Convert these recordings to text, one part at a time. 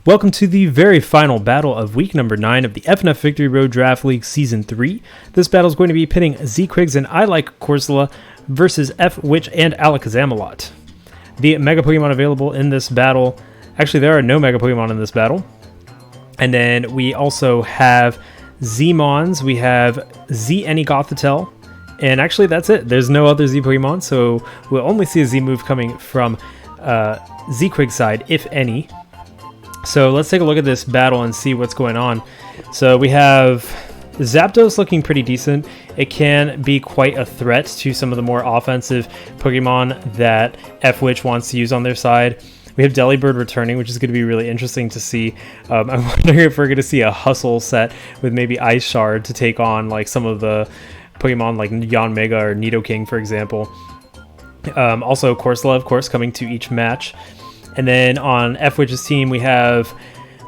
Welcome to the very final battle of week number 9 of the FNF Victory Road Draft League Season 3. This battle is going to be pitting Z-Quigs and I Like Corsola versus F-Witch and Alakazamelot. The Mega Pokemon available in this battle, actually there are no Mega Pokemon in this battle. And then we also have Z-Mons, we have Z-Any-Gothitelle, and actually that's it. There's no other Z-Pokemon, so we'll only see a Z-move coming from Z-Quig's side, if any. So let's take a look at this battle and see what's going on. So we have Zapdos looking pretty decent. It can be quite a threat to some of the more offensive Pokemon that F-Witch wants to use on their side. We have Delibird returning, which is going to be really interesting to see. I'm wondering if we're going to see a Hustle set with maybe Ice Shard to take on like some of the Pokemon like Yanmega or Nidoking, for example. Also Corsola, of course, coming to each match. And then on F-Witch's team, we have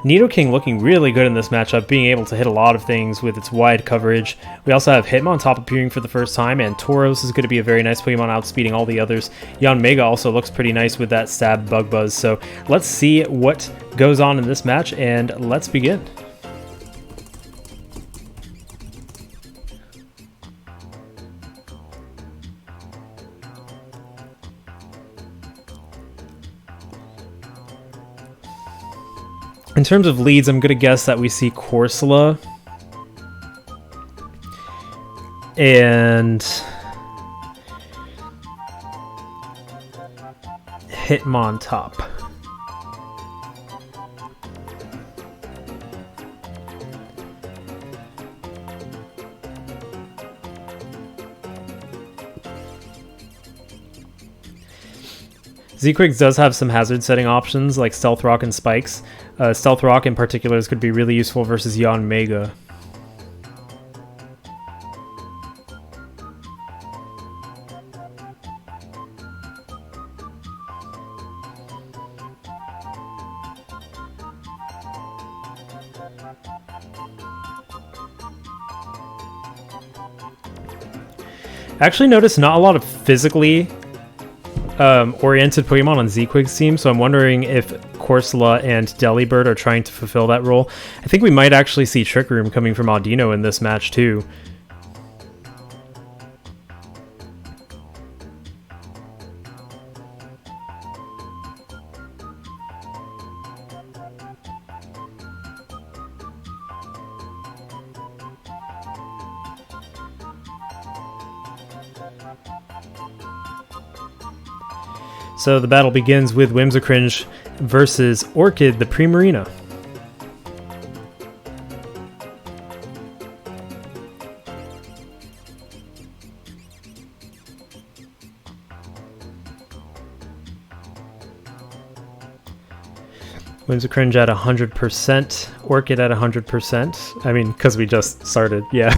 Nidoking looking really good in this matchup, being able to hit a lot of things with its wide coverage. We also have Hitmontop appearing for the first time, and Tauros is going to be a very nice Pokemon, outspeeding all the others. Yanmega also looks pretty nice with that Stab Bug Buzz. So let's see what goes on in this match, and let's begin. In terms of leads, I'm going to guess that we see Corsola and Hitmontop. Z-Quigs does have some hazard setting options like Stealth Rock and Spikes. Stealth Rock in particular could be really useful versus Yanmega. I actually noticed not a lot of physically oriented Pokemon on Z-Quig's team, so I'm wondering if Corsola and Delibird are trying to fulfill that role. I think we might actually see Trick Room coming from Audino in this match too. So the battle begins with Whimsicringe versus Orchid, the Primarina. Whimsicringe at 100%, Orchid at 100%. I mean, because we just started, yeah.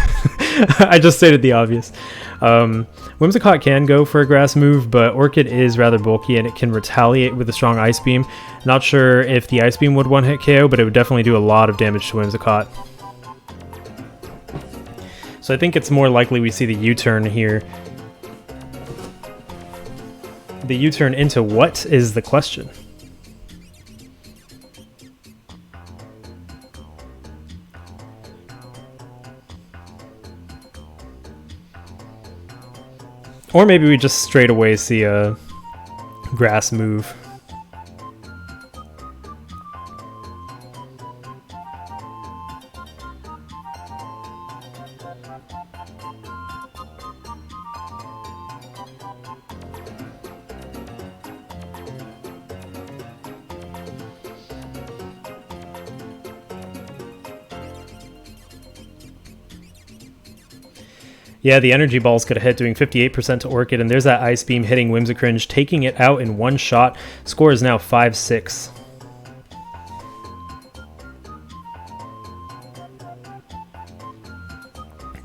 I just stated the obvious. Whimsicott can go for a grass move, but Orchid is rather bulky and it can retaliate with a strong Ice Beam. Not sure if the Ice Beam would one-hit KO, but it would definitely do a lot of damage to Whimsicott. So I think it's more likely we see the U-turn here. The U-turn into what is the question? Or maybe we just straight away see a grass move. Yeah, the Energy Balls could have hit, doing 58% to Orchid, and there's that Ice Beam hitting Whimsicringe, taking it out in one shot. Score is now 5-6.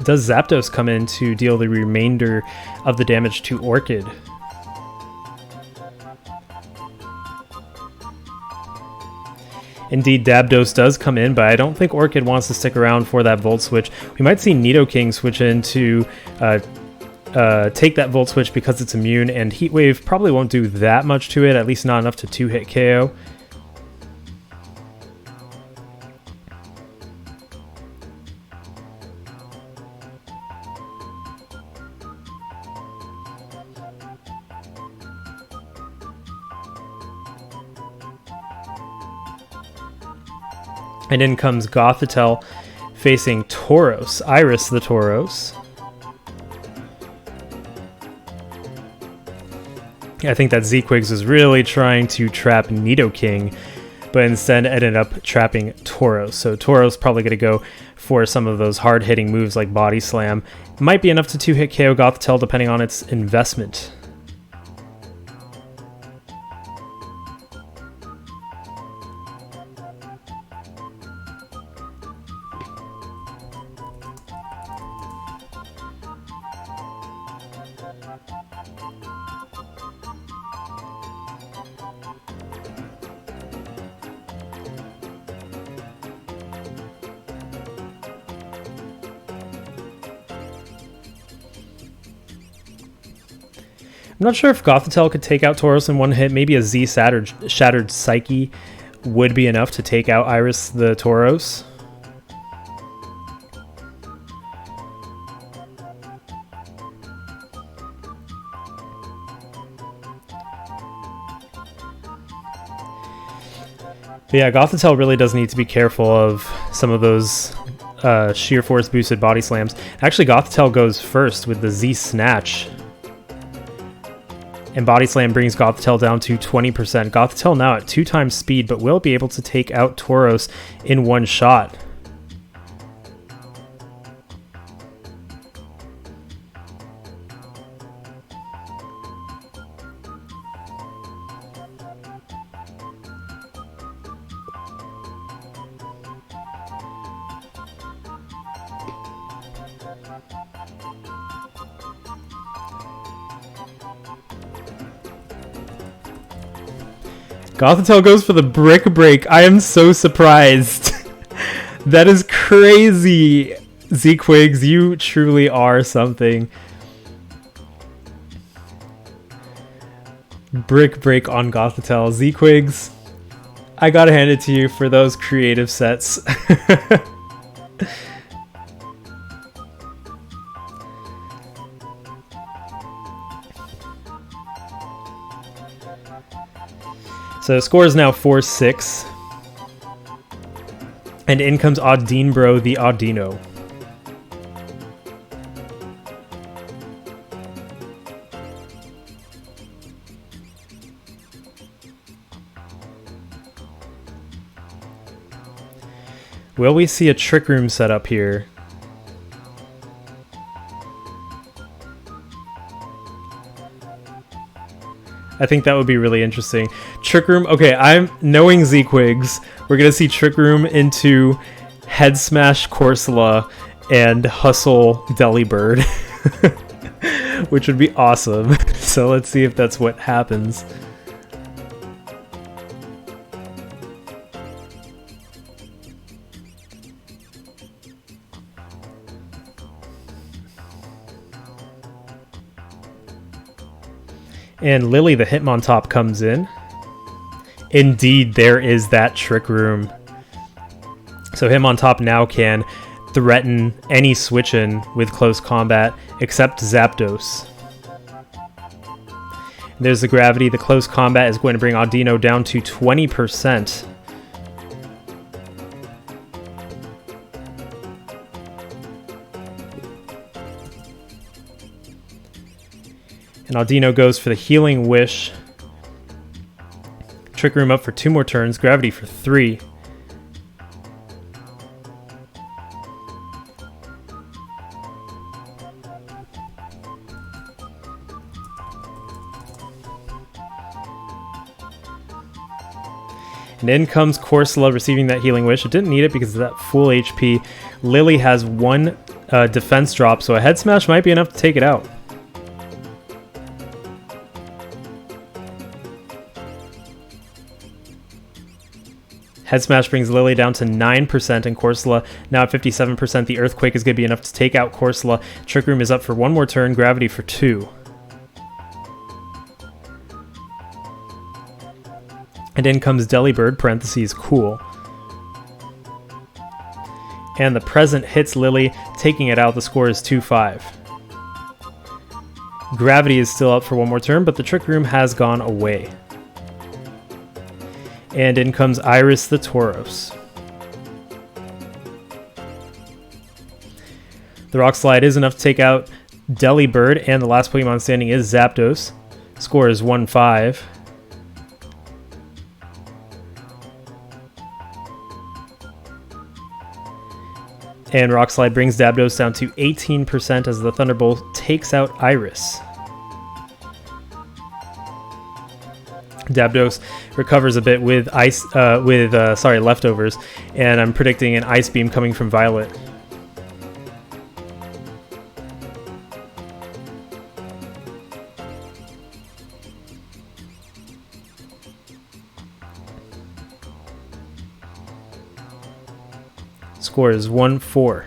Does Zapdos come in to deal the remainder of the damage to Orchid? Indeed, Dabdos does come in, but I don't think Orchid wants to stick around for that Volt Switch. We might see Nidoking switch in to take that Volt Switch because it's immune, and Heat Wave probably won't do that much to it, at least not enough to two-hit KO. And in comes Gothitelle facing Tauros, Iris the Tauros. I think that Z-Quigs was really trying to trap Nidoking, but instead ended up trapping Tauros. So Tauros probably going to go for some of those hard-hitting moves like Body Slam. Might be enough to 2-hit KO Gothitelle depending on its investment. I'm not sure if Gothitelle could take out Tauros in one hit. Maybe a Z Shattered Psyche would be enough to take out Iris the Tauros. But yeah, Gothitelle really does need to be careful of some of those sheer force boosted body slams. Actually, Gothitelle goes first with the Z Snatch. And Body Slam brings Gothitelle down to 20%. Gothitelle now at 2 times speed, but will be able to take out Tauros in one shot. Gothitelle goes for the Brick Break. I am so surprised. That is crazy. Z-Quigs, you truly are something. Brick Break on Gothitelle. Z-Quigs, I gotta hand it to you for those creative sets. So the score is now 4-6. And in comes Audinebro the Audino. Will we see a Trick Room set up here? I think that would be really interesting. Trick Room, okay, I'm knowing Z-Quigs. We're going to see Trick Room into Head Smash Corsola and Hustle Delibird, which would be awesome. So let's see if that's what happens. And Lily the Hitmontop comes in. Indeed, there is that Trick Room. So Hitmontop now can threaten any switch-in with close combat except Zapdos. There's the Gravity. The close combat is going to bring Audino down to 20%. And Audino goes for the Healing Wish. Trick Room up for 2 more turns. Gravity for 3. And in comes Corsola receiving that Healing Wish. It didn't need it because of that full HP. Lily has 1 defense drop, so a Head Smash might be enough to take it out. Head Smash brings Lily down to 9% and Corsola now at 57%. The Earthquake is going to be enough to take out Corsola. Trick Room is up for 1 more turn. Gravity for 2. And in comes Delibird, parentheses, cool. And the Present hits Lily, taking it out. The score is 2-5. Gravity is still up for 1 more turn, but the Trick Room has gone away. And in comes Iris the Tauros. The Rock Slide is enough to take out Delibird, and the last Pokemon standing is Zapdos. Score is 1-5. And Rock Slide brings Zapdos down to 18% as the Thunderbolt takes out Iris. Zapdos recovers a bit with leftovers, and I'm predicting an Ice Beam coming from Violet. Score is 1-4.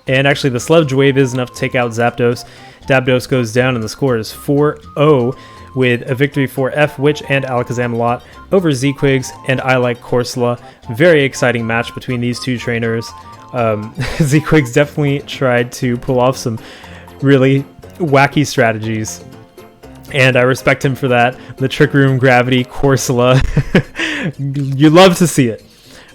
And actually the Sludge Wave is enough to take out Zapdos. Zapdos goes down and the score is 4-0 with a victory for F-Witch and Alakazamelot over Z-Quigs and I Like Corsola. Very exciting match between these two trainers. Z-Quigs definitely tried to pull off some really wacky strategies, and I respect him for that. The Trick Room, Gravity, Corsola. You love to see it.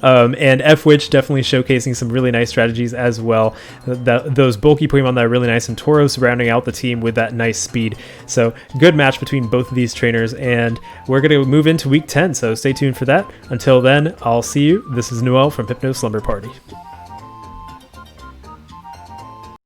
And F-Witch definitely showcasing some really nice strategies as well. Those bulky Pokemon that are really nice, and Tauros rounding out the team with that nice speed. So good match between both of these trainers, and we're going to move into Week 10, so stay tuned for that. Until then, I'll see you. This is Noel from Hypno Slumber Party.